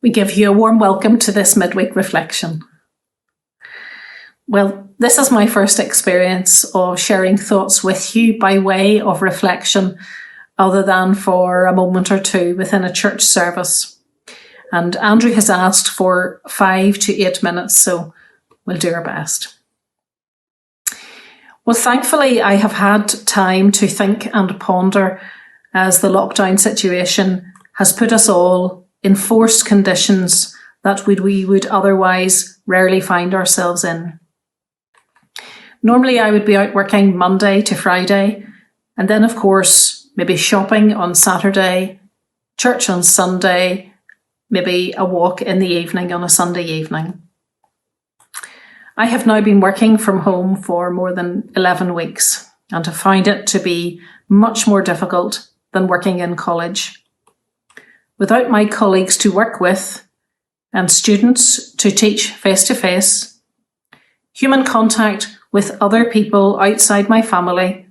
We give you a warm welcome to this midweek reflection. Well, this is my first experience of sharing thoughts with you by way of reflection, other than for a moment or two within a church service. And Andrew has asked for 5 to 8 minutes, so we'll do our best. Well, thankfully, I have had time to think and ponder as the lockdown situation has put us all in forced conditions that we would otherwise rarely find ourselves in. Normally, I would be out working Monday to Friday, and then, of course, maybe shopping on Saturday, church on Sunday, maybe a walk in the evening on a Sunday evening. I have now been working from home for more than 11 weeks, and have found it to be much more difficult than working in college. Without my colleagues to work with and students to teach face-to-face, human contact with other people outside my family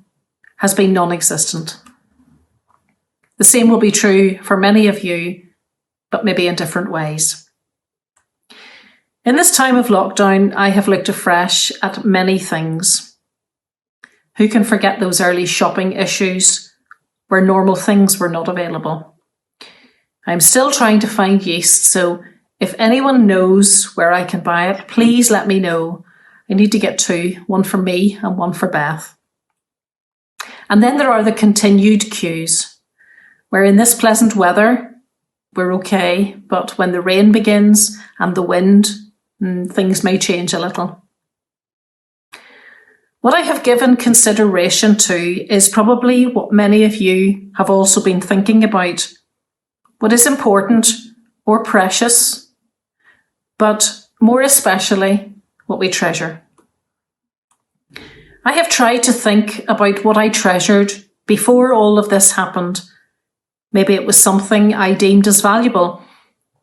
has been non-existent. The same will be true for many of you, but maybe in different ways. In this time of lockdown, I have looked afresh at many things. Who can forget those early shopping issues where normal things were not available? I'm still trying to find yeast, so if anyone knows where I can buy it, please let me know. I need to get 2, one for me and one for Beth. And then there are the continued queues, where in this pleasant weather, we're okay, but when the rain begins and the wind, things may change a little. What I have given consideration to is probably what many of you have also been thinking about. What is important or precious, but more especially what we treasure. I have tried to think about what I treasured before all of this happened. Maybe it was something I deemed as valuable,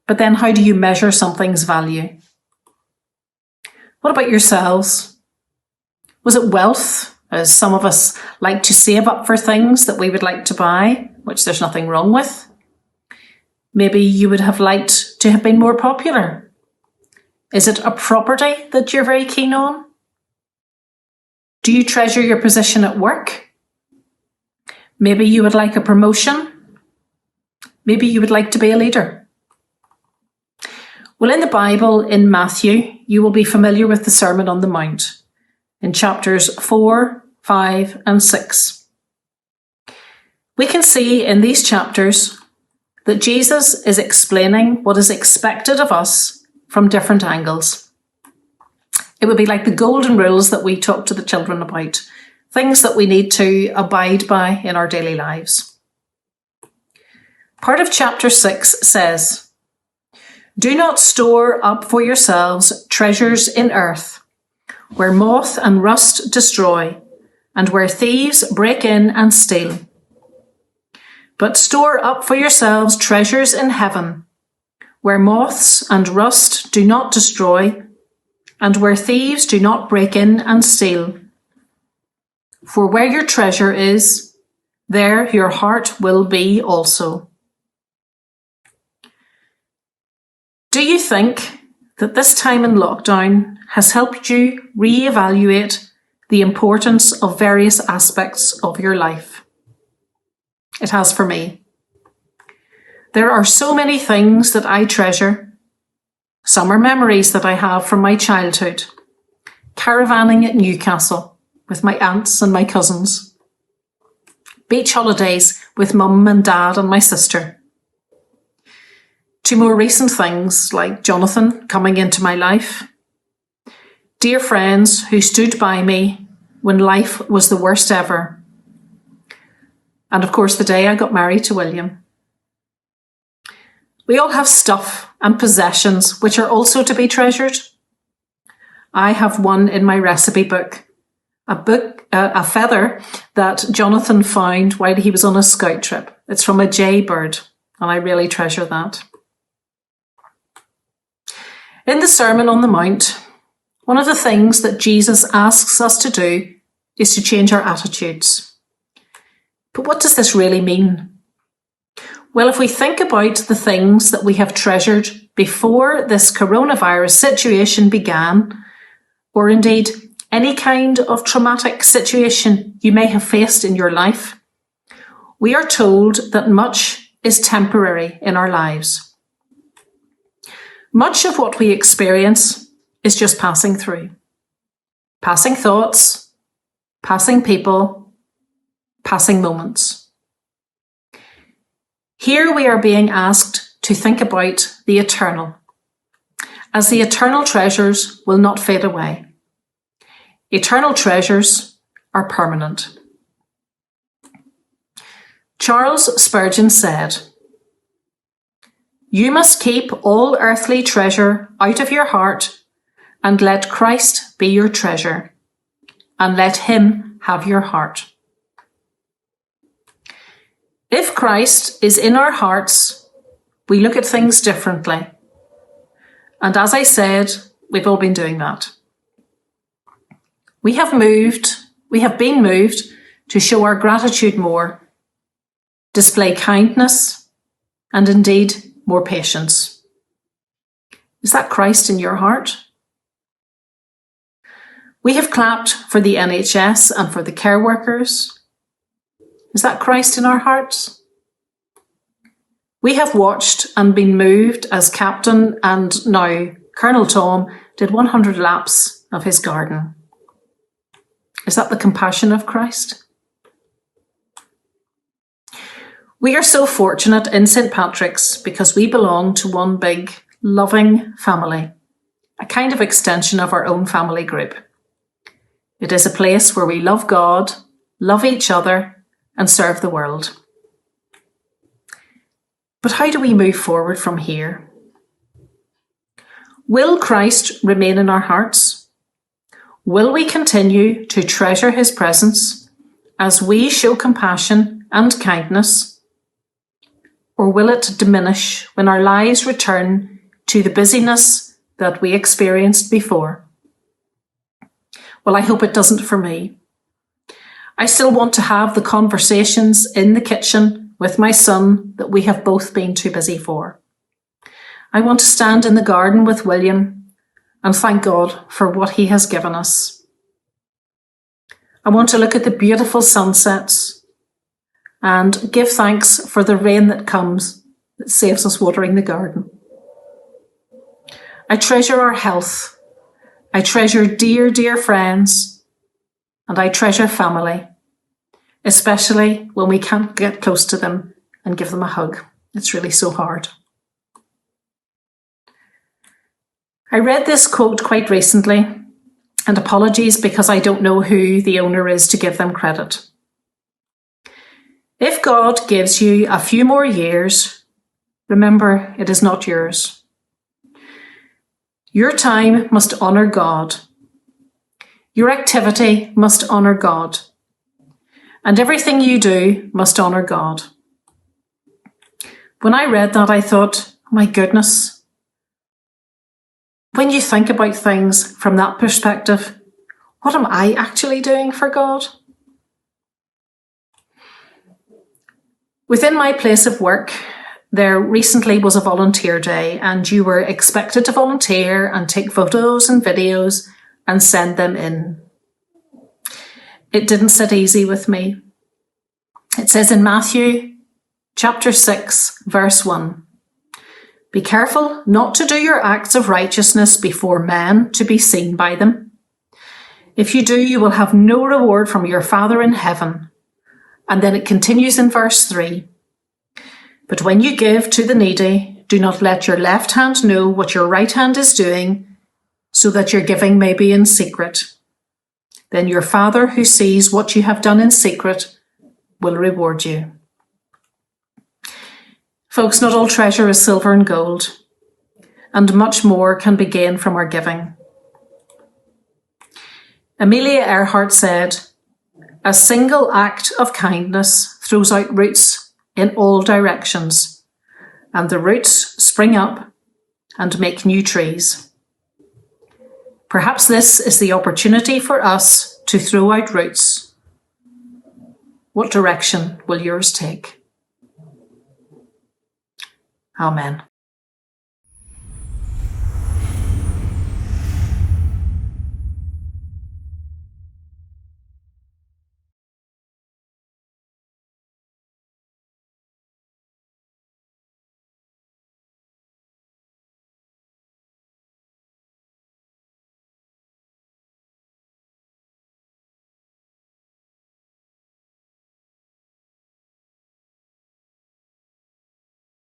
but then how do you measure something's value? What about yourselves? Was it wealth, as some of us like to save up for things that we would like to buy, which there's nothing wrong with? Maybe you would have liked to have been more popular. Is it a property that you're very keen on? Do you treasure your position at work? Maybe you would like a promotion. Maybe you would like to be a leader. Well, in the Bible, in Matthew, you will be familiar with the Sermon on the Mount in chapters 4, 5, and 6. We can see in these chapters that Jesus is explaining what is expected of us from different angles. It would be like the golden rules that we talk to the children about, things that we need to abide by in our daily lives. Part of chapter 6 says, "Do not store up for yourselves treasures in earth, where moth and rust destroy, and where thieves break in and steal. But store up for yourselves treasures in heaven, where moths and rust do not destroy, and where thieves do not break in and steal. For where your treasure is, there your heart will be also." Do you think that this time in lockdown has helped you reevaluate the importance of various aspects of your life? It has for me. There are so many things that I treasure. Some are memories that I have from my childhood, caravanning at Newcastle with my aunts and my cousins, beach holidays with mum and dad and my sister, to more recent things like Jonathan coming into my life, dear friends who stood by me when life was the worst ever, and of course the day I got married to William. We all have stuff and possessions which are also to be treasured. I have one in my recipe book, a feather that Jonathan found while he was on a scout trip. It's from a jaybird, and I really treasure that. In the Sermon on the Mount, one of the things that Jesus asks us to do is to change our attitudes. But what does this really mean? Well, if we think about the things that we have treasured before this coronavirus situation began, or indeed any kind of traumatic situation you may have faced in your life, we are told that much is temporary in our lives. Much of what we experience is just passing through. Passing thoughts, passing people, passing moments. Here we are being asked to think about the eternal, as the eternal treasures will not fade away. Eternal treasures are permanent. Charles Spurgeon said, "You must keep all earthly treasure out of your heart and let Christ be your treasure, and let him have your heart." If Christ is in our hearts, we look at things differently. And as I said, we've all been doing that. We have been moved to show our gratitude more, display kindness, and indeed more patience. Is that Christ in your heart? We have clapped for the NHS and for the care workers. Is that Christ in our hearts? We have watched and been moved as Captain and now Colonel Tom did 100 laps of his garden. Is that the compassion of Christ? We are so fortunate in St. Patrick's because we belong to one big, loving family, a kind of extension of our own family group. It is a place where we love God, love each other, and serve the world. But how do we move forward from here? Will Christ remain in our hearts? Will we continue to treasure his presence as we show compassion and kindness? Or will it diminish when our lives return to the busyness that we experienced before? Well, I hope it doesn't for me. I still want to have the conversations in the kitchen with my son that we have both been too busy for. I want to stand in the garden with William and thank God for what he has given us. I want to look at the beautiful sunsets and give thanks for the rain that comes that saves us watering the garden. I treasure our health. I treasure dear, dear friends, and I treasure family, especially when we can't get close to them and give them a hug. It's really so hard. I read this quote quite recently, and apologies because I don't know who the owner is to give them credit. If God gives you a few more years, remember it is not yours. Your time must honour God. Your activity must honour God. And everything you do must honour God. When I read that, I thought, oh my goodness. When you think about things from that perspective, what am I actually doing for God? Within my place of work, there recently was a volunteer day, and you were expected to volunteer and take photos and videos and send them in. It didn't sit easy with me. It says in Matthew chapter 6, verse 1, "Be careful not to do your acts of righteousness before men to be seen by them. If you do, you will have no reward from your Father in heaven." And then it continues in verse 3, "But when you give to the needy, do not let your left hand know what your right hand is doing, so that your giving may be in secret. Then your Father who sees what you have done in secret will reward you." Folks, not all treasure is silver and gold, and much more can be gained from our giving. Amelia Earhart said, "A single act of kindness throws out roots in all directions, and the roots spring up and make new trees." Perhaps this is the opportunity for us to throw out roots. What direction will yours take? Amen.